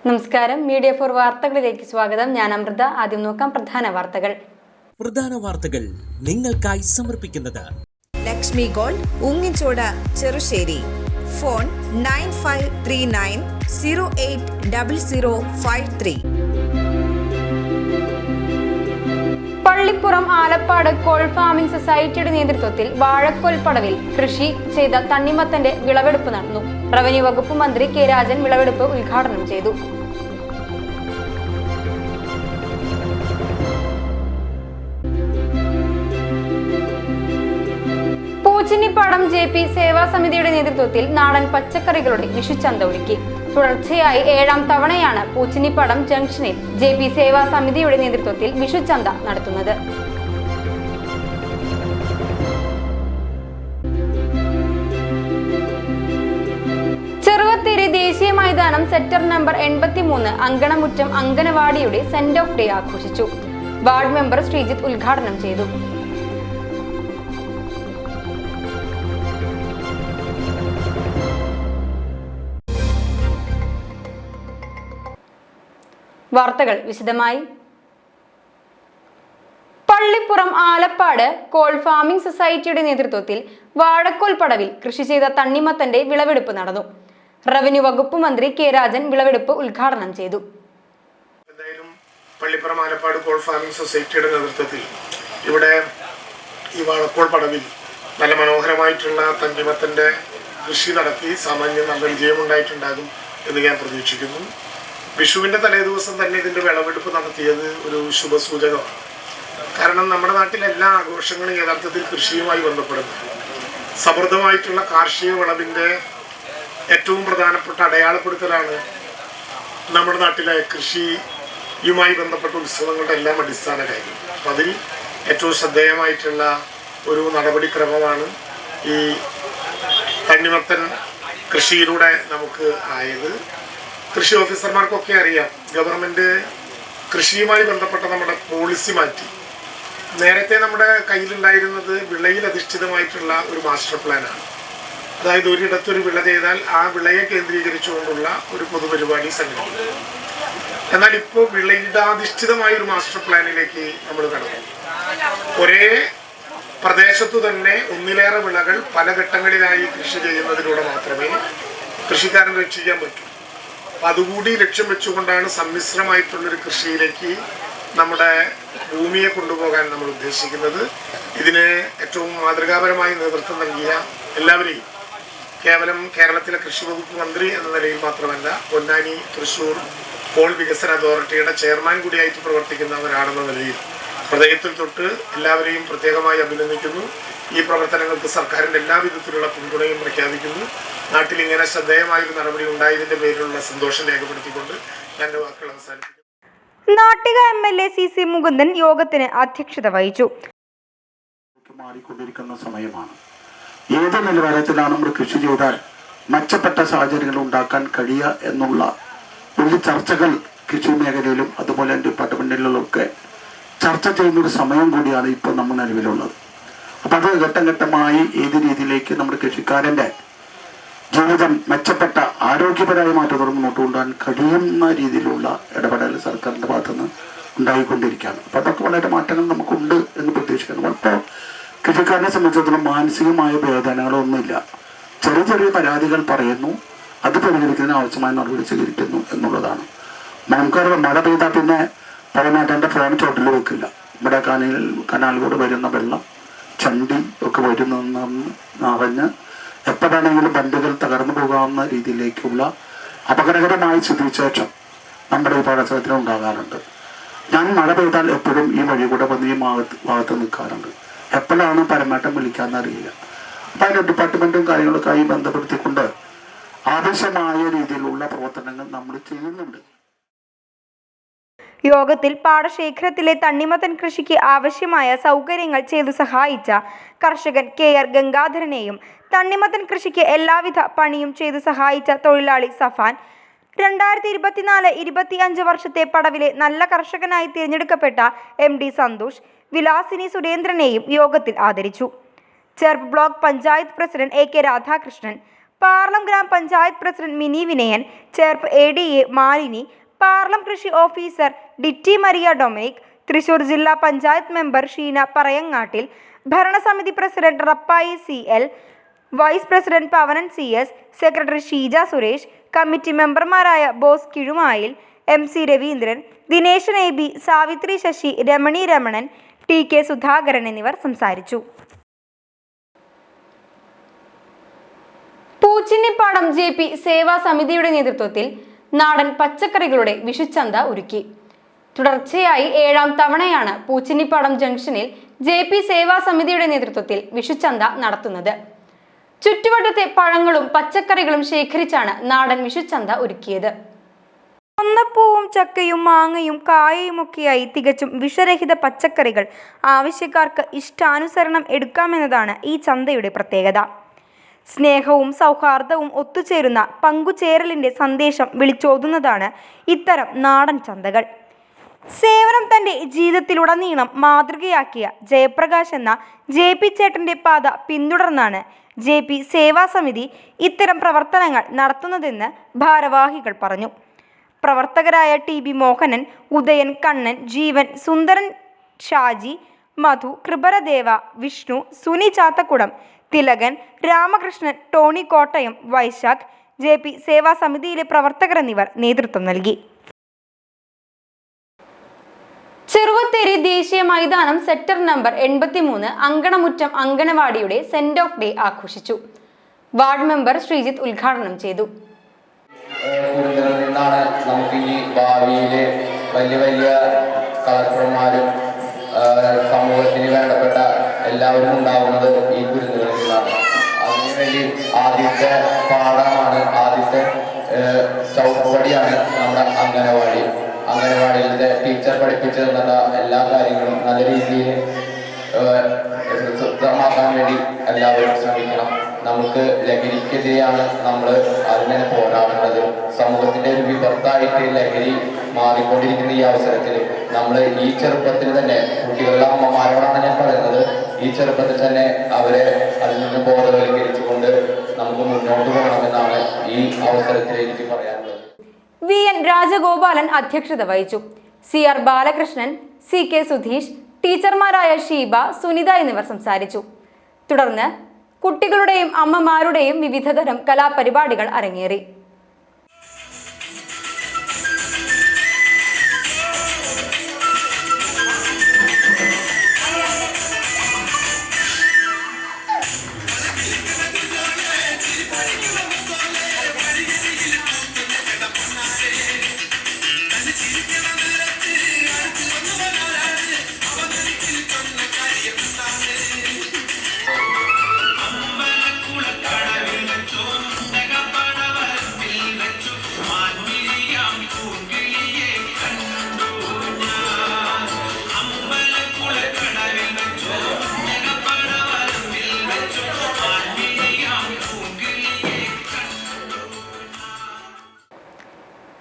നമസ്കാരം. Media for വാർത്തകളിലേക്ക് സ്വാഗതം. ഞാൻ അമൃത. ആദ്യം നോക്കാം പ്രധാന വാർത്തകൾ നിങ്ങൾക്കായി സമർപ്പിക്കുന്നത് Lakshmi gold, Ungichode, Cherussery. Phone 9539080053. Pallippuram Alappad kole farming സൊസൈറ്റിയുടെ നേതൃത്വത്തിൽ വാഴക്കോൽ പടവിൽ കൃഷി ചെയ്ത തണ്ണിമത്തന്റെ വിളവെടുപ്പ് നടന്നു. റവന്യൂ വകുപ്പ് മന്ത്രി കെ രാജൻ വിളവെടുപ്പ് ഉദ്ഘാടനം ചെയ്തു. പൂച്ചിനിപ്പാടം JP സേവാ സമിതിയുടെ നേതൃത്വത്തിൽ നാടൻ പച്ചക്കറികളുടെ വിഷുച്ചന്ത ഒരുക്കി. തുടർച്ചയായി 7ാം തവണയാണ് പൂച്ചിനിപ്പാടം ജംഗ്ഷനിൽ JP സേവാ സമിതിയുടെ നേതൃത്വത്തിൽ വിഷുച്ചന്ത നടത്തുന്നത്. ചെറുവത്തേരി ദേശീയ മൈതാനം സെക്ടർ നമ്പർ 83 അങ്കണമുറ്റം അങ്കനവാടിയുടെ സെന്റ് ഓഫ് ഡേ ആഘോഷിച്ചു. വാർഡ് മെമ്പർ ശ്രീജിത്ത് ഉദ്ഘാടനം ചെയ്തു. വാർത്തകൾ വിശദമായി. പള്ളിപ്പുറം ആലപ്പാട് കോൾ ഫാമിംഗ് സൊസൈറ്റിയുടെ നേതൃത്വത്തിൽ വാഴക്കോൽ പടവിൽ കൃഷി ചെയ്ത തണ്ണിമത്തന്റെ വിളവെടുപ്പ് നടന്നു. റവന്യൂ വകുപ്പ് മന്ത്രി കെ രാജൻ വിളവെടുപ്പ് ഉദ്ഘാടനം ചെയ്തു. പള്ളിപ്പുറം ആലപ്പാട് കോൾ ഫാമിംഗ് സൊസൈറ്റിയുടെ നേതൃത്വത്തിൽ ഇവിടെ ഈ വാഴക്കോൾ പടവിൽ നല്ല മനോഹരമായിട്ടുള്ള തണ്ണിമത്തന്റെ കൃഷി നടത്തി സാമാന്യം നല്ല വിജയമുണ്ടായിട്ടുണ്ടാകും എന്ന് ഞാൻ പ്രതീക്ഷിക്കുന്നു. വിഷുവിൻ്റെ തലേദിവസം തന്നെ ഇതിൻ്റെ വിളവെടുപ്പ് നടത്തിയത് ഒരു ശുഭസൂചകമാണ്. കാരണം നമ്മുടെ നാട്ടിലെ എല്ലാ ആഘോഷങ്ങളും യഥാർത്ഥത്തിൽ കൃഷിയുമായി ബന്ധപ്പെടുന്നു. സമൃദ്ധമായിട്ടുള്ള കാർഷിക വിളവിൻ്റെ ഏറ്റവും പ്രധാനപ്പെട്ട അടയാളപ്പെടുത്തലാണ് നമ്മുടെ നാട്ടിലെ കൃഷിയുമായി ബന്ധപ്പെട്ട ഉത്സവങ്ങളുടെ എല്ലാം അടിസ്ഥാന കാര്യം. അപ്പം അതിൽ ഏറ്റവും ശ്രദ്ധേയമായിട്ടുള്ള ഒരു നടപടിക്രമമാണ് ഈ തണ്ണിമത്തൻ കൃഷിയിലൂടെ നമുക്ക് ആയത്. കൃഷി ഓഫീസർമാർക്കൊക്കെ അറിയാം, ഗവൺമെൻറ് കൃഷിയുമായി ബന്ധപ്പെട്ട നമ്മുടെ പോളിസി മാറ്റി. നേരത്തെ നമ്മുടെ കയ്യിലുണ്ടായിരുന്നത് വിളയിൽ അധിഷ്ഠിതമായിട്ടുള്ള ഒരു മാസ്റ്റർ പ്ലാനാണ്. അതായത് ഒരിടത്തൊരു വിള ചെയ്താൽ ആ വിളയെ കേന്ദ്രീകരിച്ചുകൊണ്ടുള്ള ഒരു പൊതുപരിപാടി സംഘടിപ്പിക്കും. എന്നാൽ ഇപ്പോൾ വിളയിടാധിഷ്ഠിതമായ ഒരു മാസ്റ്റർ പ്ലാനിലേക്ക് നമ്മൾ കടന്നു. ഒരേ പ്രദേശത്തു തന്നെ ഒന്നിലേറെ വിളകൾ പല ഘട്ടങ്ങളിലായി കൃഷി ചെയ്യുന്നതിലൂടെ മാത്രമേ കൃഷിക്കാരൻ രക്ഷിക്കാൻ പറ്റൂ. അതുകൂടി ലക്ഷ്യം വെച്ചുകൊണ്ടാണ് സമ്മിശ്രമായിട്ടുള്ളൊരു കൃഷിയിലേക്ക് നമ്മുടെ ഭൂമിയെ കൊണ്ടുപോകാൻ നമ്മൾ ഉദ്ദേശിക്കുന്നത്. ഇതിന് ഏറ്റവും മാതൃകാപരമായി നേതൃത്വം നൽകിയ എല്ലാവരെയും കേവലം കേരളത്തിലെ കൃഷി വകുപ്പ് മന്ത്രി എന്ന നിലയിൽ മാത്രമല്ല, പൊന്നാനി തൃശ്ശൂർ കോൾ വികസന അതോറിറ്റിയുടെ ചെയർമാൻ കൂടിയായിട്ട് പ്രവർത്തിക്കുന്നവരാണെന്ന നിലയിൽ ഹൃദയത്തിൽ തൊട്ട് എല്ലാവരെയും പ്രത്യേകമായി അഭിനന്ദിക്കുന്നു. ഈ പ്രവർത്തനങ്ങൾക്ക് സർക്കാരിൻ്റെ എല്ലാവിധത്തിലുള്ള പിന്തുണയും പ്രഖ്യാപിക്കുന്നു. നാട്ടിൽ ഇങ്ങനെ ശ്രദ്ധേയമായൊരു നടപടി ഉണ്ടായതിന്റെ പേരിലുള്ള സന്തോഷം രേഖപ്പെടുത്തിക്കൊണ്ട് ഞാൻ വാക്കുകൾ അവസാനിപ്പിക്കുന്നു. നാട്ടിക MLA CC മുകുന്ദൻ യോഗത്തിന് അധ്യക്ഷത വഹിച്ചു. മാറിക്കൊണ്ടിരിക്കുന്ന സമയമാണ്. ഏത് നിലവാരത്തിലാണ് നമ്മൾ കൃഷി ചെയ്താൽ മെച്ചപ്പെട്ട സാഹചര്യങ്ങൾ ഉണ്ടാക്കാൻ കഴിയുക എന്നുള്ള വലിയ ചർച്ചകൾ കൃഷി മേഖലയിലും അതുപോലെ ഡിപ്പാർട്ട്മെന്റിലൊക്കെ ചർച്ച ചെയ്യുന്നൊരു സമയം കൂടിയാണ് ഇപ്പോൾ നമ്മൾ നിലവിലുള്ളത്. അപ്പം അത് ഘട്ടം ഘട്ടമായി ഏത് രീതിയിലേക്ക് നമ്മുടെ കൃഷിക്കാരൻ്റെ ജീവിതം മെച്ചപ്പെട്ട ആരോഗ്യപരമായ മാറ്റത്തോടെ മുന്നോട്ട് കൊണ്ടുപോകാൻ കഴിയുന്ന രീതിയിലുള്ള ഇടപെടൽ സർക്കാരിൻ്റെ ഭാഗത്തുനിന്ന് ഉണ്ടായിക്കൊണ്ടിരിക്കുകയാണ്. അപ്പം അതൊക്കെ വളരെ മാറ്റങ്ങൾ നമുക്കുണ്ട് എന്ന് പ്രതീക്ഷിക്കുന്നു. അപ്പോൾ കൃഷിക്കാരനെ സംബന്ധിച്ചിടത്തോളം മാനസികമായ വേദനകളൊന്നുമില്ല. ചെറിയ ചെറിയ പരാതികൾ പറയുന്നു, അത് പരിഹരിക്കുന്നതിന് ആവശ്യമായ നടപടി സ്വീകരിക്കുന്നു എന്നുള്ളതാണ്. നമുക്കറിയാം, മഴ പെയ്താൽ പിന്നെ പഴനാട്ടൻ്റെ ഫോൺ ചോട്ടിൽ വെക്കില്ല. ഇവിടെ കനാലിലൂടെ വരുന്ന വെള്ളം ചണ്ടി ഒക്കെ വരുന്നെന്ന് അറിഞ്ഞ് എപ്പോഴാണെങ്കിലും ബണ്ടുകൾ തകർന്നു പോകാവുന്ന രീതിയിലേക്കുള്ള അപകടകരമായ സ്ഥിതിവിശേഷം നമ്മുടെ ഈ പാടശേഖരത്തിൽ ഉണ്ടാകാറുണ്ട്. ഞാൻ മഴ പെയ്താൽ എപ്പോഴും ഈ വഴി കൂടെ വന്ന് ഈ ഭാഗത്ത് നിൽക്കാറുണ്ട്. എപ്പോഴാണ് പരമാറ്റം വിളിക്കാമെന്നറിയില്ല. അപ്പം അതിൻ്റെ ഡിപ്പാർട്ട്മെൻറ്റും കാര്യങ്ങളൊക്കെ ആയി ബന്ധപ്പെടുത്തിക്കൊണ്ട് ആവശ്യമായ രീതിയിലുള്ള പ്രവർത്തനങ്ങൾ നമ്മൾ ചെയ്യുന്നുണ്ട്. യോഗത്തിൽ പാടശേഖരത്തിലെ തണ്ണിമത്തൻ കൃഷിക്ക് ആവശ്യമായ സൗകര്യങ്ങൾ ചെയ്തു സഹായിച്ച കർഷകൻ KR ഗംഗാധരനെയും തണ്ണിമത്തൻ കൃഷിക്ക് എല്ലാവിധ പണിയും ചെയ്തു സഹായിച്ച തൊഴിലാളി സഫാൻ, 2024-25 വർഷത്തെ പടവിലെ നല്ല കർഷകനായി തിരഞ്ഞെടുക്കപ്പെട്ട MD സന്തോഷ്, വിലാസിനി സുരേന്ദ്രനെയും യോഗത്തിൽ ആദരിച്ചു. Cherpu block panchayat president AK Radhakrishnan, Paralam ഗ്രാമപഞ്ചായത്ത് പ്രസിഡന്റ് മിനി വിനയൻ, ചേർപ്പ് ADA മാലിനി, പാർലം കൃഷി officer Ditty Maria Dominic, Thrissur ജില്ലാ പഞ്ചായത്ത് മെമ്പർ ഷീന പറയങ്ങാട്ടിൽ, ഭരണസമിതി president Rappai CL, vice president Pavanan CS, secretary Sheeja Suresh, committee മെമ്പർമാരായ Bose Kizhumayil, MC Raveendran, Dineshan AB, Savithri Sasi, Ramani Ramanan, TK Sudhakaran എന്നിവർ സംസാരിച്ചു. പൂച്ചിന്നിപ്പാടം JP സേവാ സമിതിയുടെ നേതൃത്വത്തിൽ നാടൻ പച്ചക്കറികളുടെ വിഷുച്ചന്ത ഒരുക്കി. തുടർച്ചയായി 7ാം തവണയാണ് പൂച്ചിന്നിപ്പാടം ജംഗ്ഷനിൽ JP സേവാ സമിതിയുടെ നേതൃത്വത്തിൽ വിഷുച്ചന്ത നടത്തുന്നത്. ചുറ്റുവട്ടത്തെ പഴങ്ങളും പച്ചക്കറികളും ശേഖരിച്ചാണ് നാടൻ വിഷുച്ചന്ത ഒരുക്കിയത്. ഒന്നപ്പൂവും ചക്കയും മാങ്ങയും കായയുമൊക്കെയായി തികച്ചും വിഷരഹിത പച്ചക്കറികൾ ആവശ്യക്കാർക്ക് ഇഷ്ടാനുസരണം എടുക്കാമെന്നതാണ് ഈ ചന്തയുടെ പ്രത്യേകത. സ്നേഹവും സൗഹാർദ്ദവും ഒത്തുചേരുന്ന പങ്കുചേരലിൻ്റെ സന്ദേശം വിളിച്ചോതുന്നതാണ് ഇത്തരം നാടൻ ചന്തകൾ. സേവനം തൻ്റെ ജീവിതത്തിലുടനീളം മാതൃകയാക്കിയ ജയപ്രകാശ് എന്ന JP ചേട്ടൻ്റെ പാത പിന്തുടർന്നാണ് JP സേവാ സമിതി ഇത്തരം പ്രവർത്തനങ്ങൾ നടത്തുന്നതെന്ന് ഭാരവാഹികൾ പറഞ്ഞു. പ്രവർത്തകരായ TB Mohanan, Udayan, Kannan, Jeevan, Sundaran, Shaji, Madhu, Kriparadeva, Vishnu, Suni Chathakkudam, Thilakan, Ramakrishnan, Tony Kottayam, Vaisakh, JP Seva സമിതിയിലെ പ്രവർത്തകർ എന്നിവർ നേതൃത്വം നൽകി. ചെറുവത്തേരി ദേശീയ മൈതാനം സെക്ടർ നമ്പർ 83 അങ്കണമുറ്റം അങ്കണവാടിയുടെ സെൻഡ് ഓഫ് ഡേ ആഘോഷിച്ചു. വാർഡ് മെമ്പർ ശ്രീജിത്ത് ഉദ്ഘാടനം ചെയ്തു. നിന്നാണ് നമുക്ക് ഈ ഭാവിയിൽ വലിയ വലിയ കളക്ടർമാരും സമൂഹത്തിന് വേണ്ടപ്പെട്ട എല്ലാവരും ഉണ്ടാവുന്നത് ഈ കുരുന്നുകളിൽ നിന്നാണ്. അതിനുവേണ്ടി ആദ്യത്തെ പാഠമാണ്, ആദ്യത്തെ ചൗപ്പടിയാണ് നമ്മുടെ അംഗനവാടി. അംഗനവാടിയിലത്തെ ടീച്ചർ പഠിപ്പിച്ചു തന്ന എല്ലാ കാര്യങ്ങളും നല്ല രീതിയിൽ ശുദ്ധമാക്കാൻ വേണ്ടി എല്ലാവരും ശ്രമിക്കണം. നമുക്ക് ലഹരിക്കെതിരെയാണ് നമ്മൾ അതിനെ പോരാടേണ്ടത്. സമൂഹത്തിൻ്റെ ഒരു വിപത്തായിട്ട് ലഹരി മാറിക്കൊണ്ടിരിക്കുന്ന ഈ അവസരത്തിൽ നമ്മൾ ഈ ചെറുപ്പത്തിൽ തന്നെ കുട്ടികളുടെ അമ്മമാരോടാണ് ഞാൻ പറയുന്നത്, ഈ ചെറുപ്പത്തിൽ തന്നെ അവരെ അതിൽ നിന്ന് ബോധവൽക്കരിച്ചുകൊണ്ട് നമുക്ക് മുന്നോട്ട് പോകണമെന്നാണ് ഈ അവസരത്തിൽ എനിക്ക് പറയാനുള്ളത്. VN രാജഗോപാലൻ അധ്യക്ഷത വഹിച്ചു. CR ബാലകൃഷ്ണൻ, CK സുധീഷ്, ടീച്ചർമാരായ ഷീബ, സുനിത എന്നിവർ സംസാരിച്ചു. തുടർന്ന് കുട്ടികളുടെയും അമ്മമാരുടെയും വിവിധതരം കലാപരിപാടികൾ അരങ്ങേറി.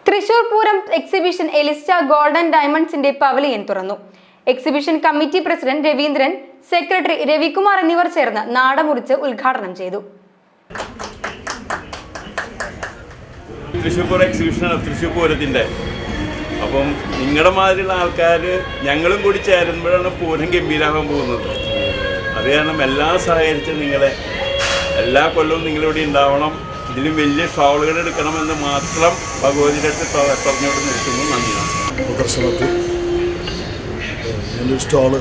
Thrissur Pooram exhibition Elista golden ഡയമണ്ട്സിന്റെ പവലിയൻ തുറന്നു. Exhibition committee president Raveendran, secretary Ravikumar എന്നിവർ ചേർന്ന് നാടമുറിച്ച് ഉദ്ഘാടനം ചെയ്തു. തൃശ്ശൂർ പൂരം എക്സിബിഷനാണ് തൃശ്ശൂർ പൂരത്തിൻ്റെ. അപ്പം നിങ്ങളുടെ മാതിരിയുള്ള ആൾക്കാർ ഞങ്ങളും കൂടി ചേരുമ്പോഴാണ് പൂരം ഗംഭീരമാകാൻ പോകുന്നത്. അത് കാരണം എല്ലാം സഹകരിച്ച് നിങ്ങളെ എല്ലാ കൊല്ലവും നിങ്ങളിവിടെ ഉണ്ടാവണം, ഇതിലും വലിയ ഷോളുകൾ എടുക്കണമെന്ന് മാത്രം ഭഗവതിയുടെ അടുത്ത് പറഞ്ഞുകൊണ്ട് നിൽക്കുന്നു. നന്ദി. പ്രദർശനത്തിൽ ഒരു സ്റ്റാള്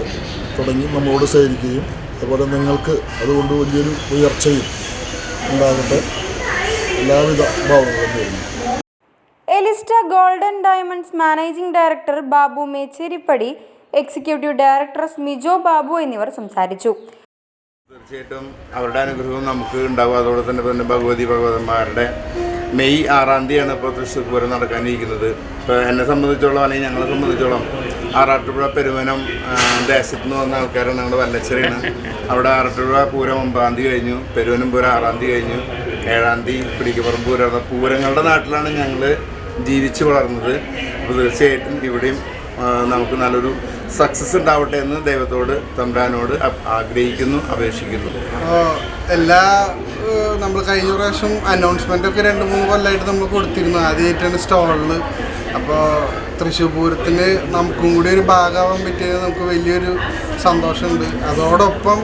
തുടങ്ങി നമ്മളോട് സഹകരിക്കുകയും അതുപോലെ നിങ്ങൾക്ക് അതുകൊണ്ട് വലിയൊരു ഉയർച്ചയും ഉണ്ടാകട്ടെ, എല്ലാവിധ ഭാവങ്ങളും നേരുന്നു. Elista golden diamonds managing director Babu Mecheripadi, executive director Mijo Babu എന്നിവർ സംസാരിച്ചു. തീർച്ചയായിട്ടും അവരുടെ അനുഗ്രഹവും നമുക്ക് ഉണ്ടാവും. അതോടെ തന്നെ ഭഗവതിമാരുടെ മെയ് 6-ാം തീയതിയാണ് ഇപ്പോൾ തൃശ്ശൂർ പൂരം നടക്കാനിരിക്കുന്നത്. ഇപ്പോൾ എന്നെ സംബന്ധിച്ചോളം അല്ലെങ്കിൽ ഞങ്ങളെ സംബന്ധിച്ചോളം ആറാട്ടുപുഴ പെരുവനം ദേശത്ത് നിന്ന് വന്ന ആൾക്കാരാണ്. ഞങ്ങളുടെ വല്ലച്ചെറിയാണ്. അവിടെ ആറാട്ടുപുഴ പൂരം 9-ാം തീയതി കഴിഞ്ഞു, പെരുവനം പൂരം 6-ാം തീയതി കഴിഞ്ഞു, 7-ാം തീയതി പിടിക്കപ്പുറം പൂരം. പൂരങ്ങളുടെ നാട്ടിലാണ് ഞങ്ങൾ ജീവിച്ച് വളർന്നത്. അപ്പോൾ തീർച്ചയായിട്ടും ഇവിടെയും നമുക്ക് നല്ലൊരു സക്സസ് ഉണ്ടാവട്ടെ എന്ന് ദൈവത്തോട് തമ്പുരാനോട് ആഗ്രഹിക്കുന്നു, അപേക്ഷിക്കുന്നു. എല്ലാ നമ്മൾ കഴിഞ്ഞ പ്രാവശ്യം അനൗൺസ്മെൻ്റൊക്കെ 2-3 കൊല്ലമായിട്ട് നമ്മൾ കൊടുത്തിരുന്നു. ആദ്യമായിട്ടാണ് സ്റ്റോളിൽ. അപ്പോൾ തൃശ്ശൂർ പൂരത്തിന് നമുക്കും കൂടി ഒരു ഭാഗമാവാൻ പറ്റിയത് നമുക്ക് വലിയൊരു സന്തോഷമുണ്ട്. അതോടൊപ്പം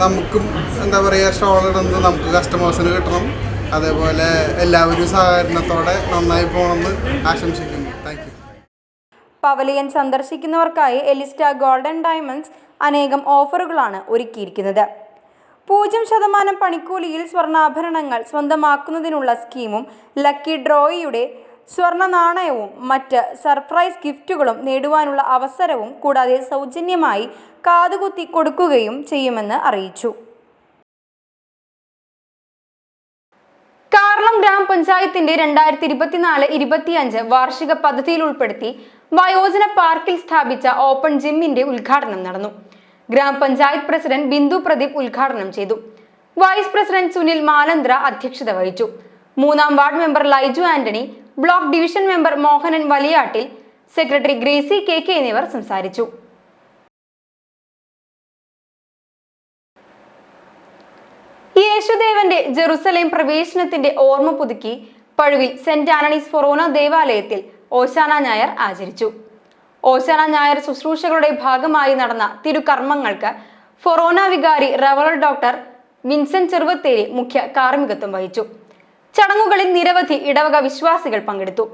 നമുക്കും എന്താ പറയുക, സ്റ്റോളിടുന്നത് നമുക്ക് കസ്റ്റമേഴ്സിന് കിട്ടണം. അതേപോലെ എല്ലാവരും സഹകരണത്തോടെ നന്നായി പോകണമെന്ന് ആശംസിക്കുന്നു. Thank you. പവലിയൻ സന്ദർശിക്കുന്നവർക്കായി എലിസ്റ്റ ഗോൾഡൻ ഡയമണ്ട്സ് അനേകം ഓഫറുകളാണ് ഒരുക്കിയിരിക്കുന്നത്. 0% പണിക്കൂലിയിൽ സ്വർണ്ണാഭരണങ്ങൾ സ്വന്തമാക്കുന്നതിനുള്ള സ്കീമും ലക്കി ഡ്രോയിയുടെ സ്വർണ്ണ നാണയവും മറ്റ് സർപ്രൈസ് ഗിഫ്റ്റുകളും നേടുവാനുള്ള അവസരവും കൂടാതെ സൗജന്യമായി കാതുകുത്തി കൊടുക്കുകയും ചെയ്യുമെന്ന് അറിയിച്ചു. കാർളം ഗ്രാമപഞ്ചായത്തിന്റെ 2024-25 വാർഷിക പദ്ധതിയിൽ ഉൾപ്പെടുത്തി വയോജന പാർക്കിൽ സ്ഥാപിച്ച ഓപ്പൺ ജിമ്മിന്റെ ഉദ്ഘാടനം നടന്നു. ഗ്രാമപഞ്ചായത്ത് പ്രസിഡന്റ് ബിന്ദു പ്രദീപ് ഉദ്ഘാടനം ചെയ്തു. വൈസ് പ്രസിഡന്റ് സുനിൽ മാലന്ദ്ര അധ്യക്ഷത വഹിച്ചു. 3-ാം ward member Laiju Antony, block division member Mohanan Valiyattil, secretary Gracy K എന്നിവർ സംസാരിച്ചു. യേശുദേവന്റെ ജെറുസലേം പ്രവേശനത്തിന്റെ ഓർമ്മ പുതുക്കി പഴുവിൽ സെന്റ് ആന്റണീസ് ഫൊറോന ദേവാലയത്തിൽ ഓശാന ഞായർ ആചരിച്ചു. ഓശാന ഞായർ ശുശ്രൂഷകളുടെ ഭാഗമായി നടന്ന തിരുകർമ്മങ്ങൾക്ക് ഫൊറോന വികാരി റവറൽ ഡോക്ടർ വിൻസെന്റ് ചെറുവത്തേരി മുഖ്യ കാർമ്മികത്വം വഹിച്ചു. ചടങ്ങുകളിൽ നിരവധി ഇടവക വിശ്വാസികൾ പങ്കെടുത്തു.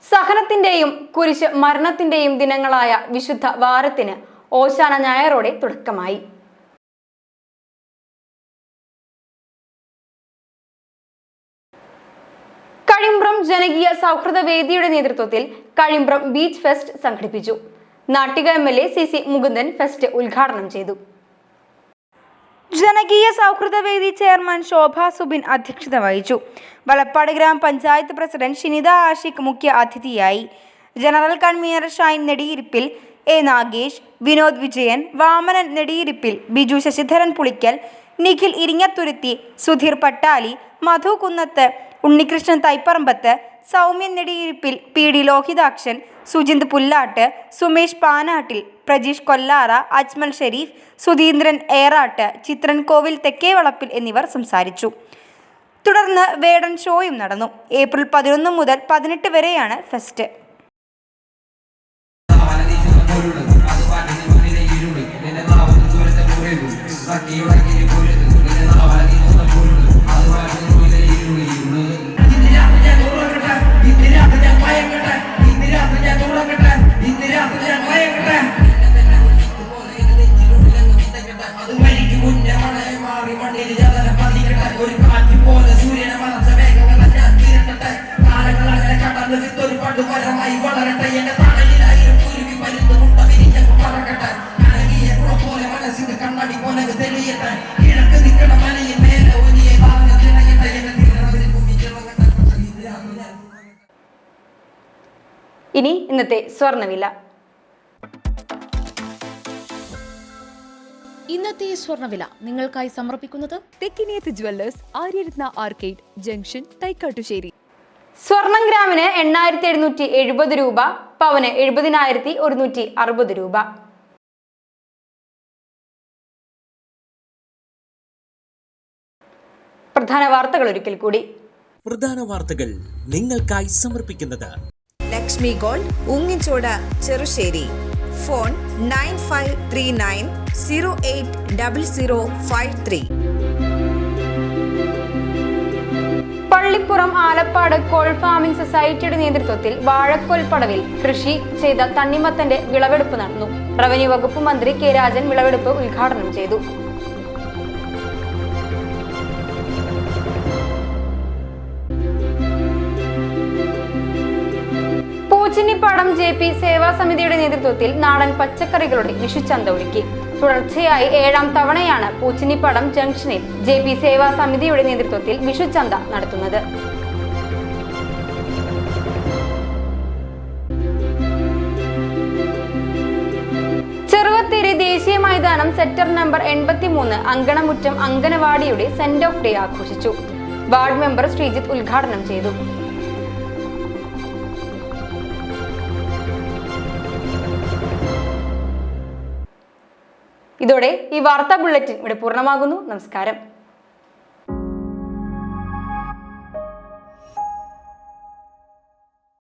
സഹനത്തിന്റെയും കുരിശ് മരണത്തിന്റെയും ദിനങ്ങളായ വിശുദ്ധ വാരത്തിന് ഓശാന ഞായറോടെ തുടക്കമായി. കഴിമ്പ്രം ജനകീയ സൗഹൃദ വേദിയുടെ നേതൃത്വത്തിൽ കഴിമ്പ്രം ബീച്ച് ഫെസ്റ്റ് സംഘടിപ്പിച്ചു. Nattika MLA CC Mukundan fest ഉദ്ഘാടനം ചെയ്തു. ജനകീയ സൗഹൃദ വേദി ചെയർമാൻ ശോഭ സുബിൻ അധ്യക്ഷത വഹിച്ചു. വളപ്പാട് ഗ്രാമപഞ്ചായത്ത് പ്രസിഡന്റ് ഷിനിത ആഷിഖ് മുഖ്യ അതിഥിയായി. General convener Shine Nediyirippil, A Nagesh, Vinod Vijayan, Vamanan Nediyirippil, Biju Sasidharan Pulikkal, Nikhil Iringathuruthi, Sudheer Pattali, Madhu Kunnath, Unnikrishnan Thaiparambath, Soumyan Nediyirippil, PD Lohithakshan, Sujinth Pullatt, Sumesh Panattil, Prajeesh Kollara, Ajmal Shareef, Sudheendran Eratt, Chithran Kovil Thekkevalappil എന്നിവർ സംസാരിച്ചു. തുടർന്ന് വേടൻ ഷോയും നടന്നു. ഏപ്രിൽ 11 മുതൽ 18 വരെയാണ് ഫെസ്റ്റ്. ഇനി ഇന്നത്തെ സ്വർണ്ണവില. ഇന്നത്തെ സ്വർണ്ണവില നിങ്ങൾക്കായി സമർപ്പിക്കുന്നത് Thekkiniyath jewellers, Aryaratna arcade junction, Thaikkattussery. സ്വർണം ഗ്രാമിന് 8770 രൂപ, പവന് 70,160 രൂപ. പ്രധാന വാർത്തകൾ ഒരിക്കൽ കൂടി. പ്രധാന വാർത്തകൾ നിങ്ങൾക്കായി സമർപ്പിക്കുന്നത് Lakshmi gold, Ungichoda, Cherussery. Phone 9539080053. Pallippuram Alappad kole farming സൊസൈറ്റിയുടെ നേതൃത്വത്തിൽ വാഴക്കോൽ പടവിൽ കൃഷി ചെയ്ത തണ്ണിമത്തന്റെ വിളവെടുപ്പ് നടന്നു. റവന്യൂ വകുപ്പ് മന്ത്രി കെ രാജൻ വിളവെടുപ്പ് ഉദ്ഘാടനം ചെയ്തു. പൂച്ചിനിപ്പാടം JP സേവാ സമിതിയുടെ നേതൃത്വത്തിൽ നാടൻ പച്ചക്കറികളുടെ വിഷുച്ചന്ത ഒരുക്കി. തുടർച്ചയായി 7ാം തവണയാണ് പൂച്ചിനിപ്പാടം ജംഗ്ഷനിൽ JP സേവാ സമിതിയുടെ നേതൃത്വത്തിൽ വിഷുച്ചന്ത നടത്തുന്നത്. ചെറുവത്തേരി ദേശീയ മൈതാനം സെക്ടർ നമ്പർ 83 അങ്കണമുറ്റം അങ്കനവാടിയുടെ സെന്റ് ഓഫ് ഡേ ആഘോഷിച്ചു. വാർഡ് മെമ്പർ ശ്രീജിത്ത് ഉദ്ഘാടനം ചെയ്തു. ഇതോടെ ഈ വാർത്താ ബുള്ളറ്റിൻ ഇവിടെ പൂർണ്ണമാകുന്നു. നമസ്കാരം.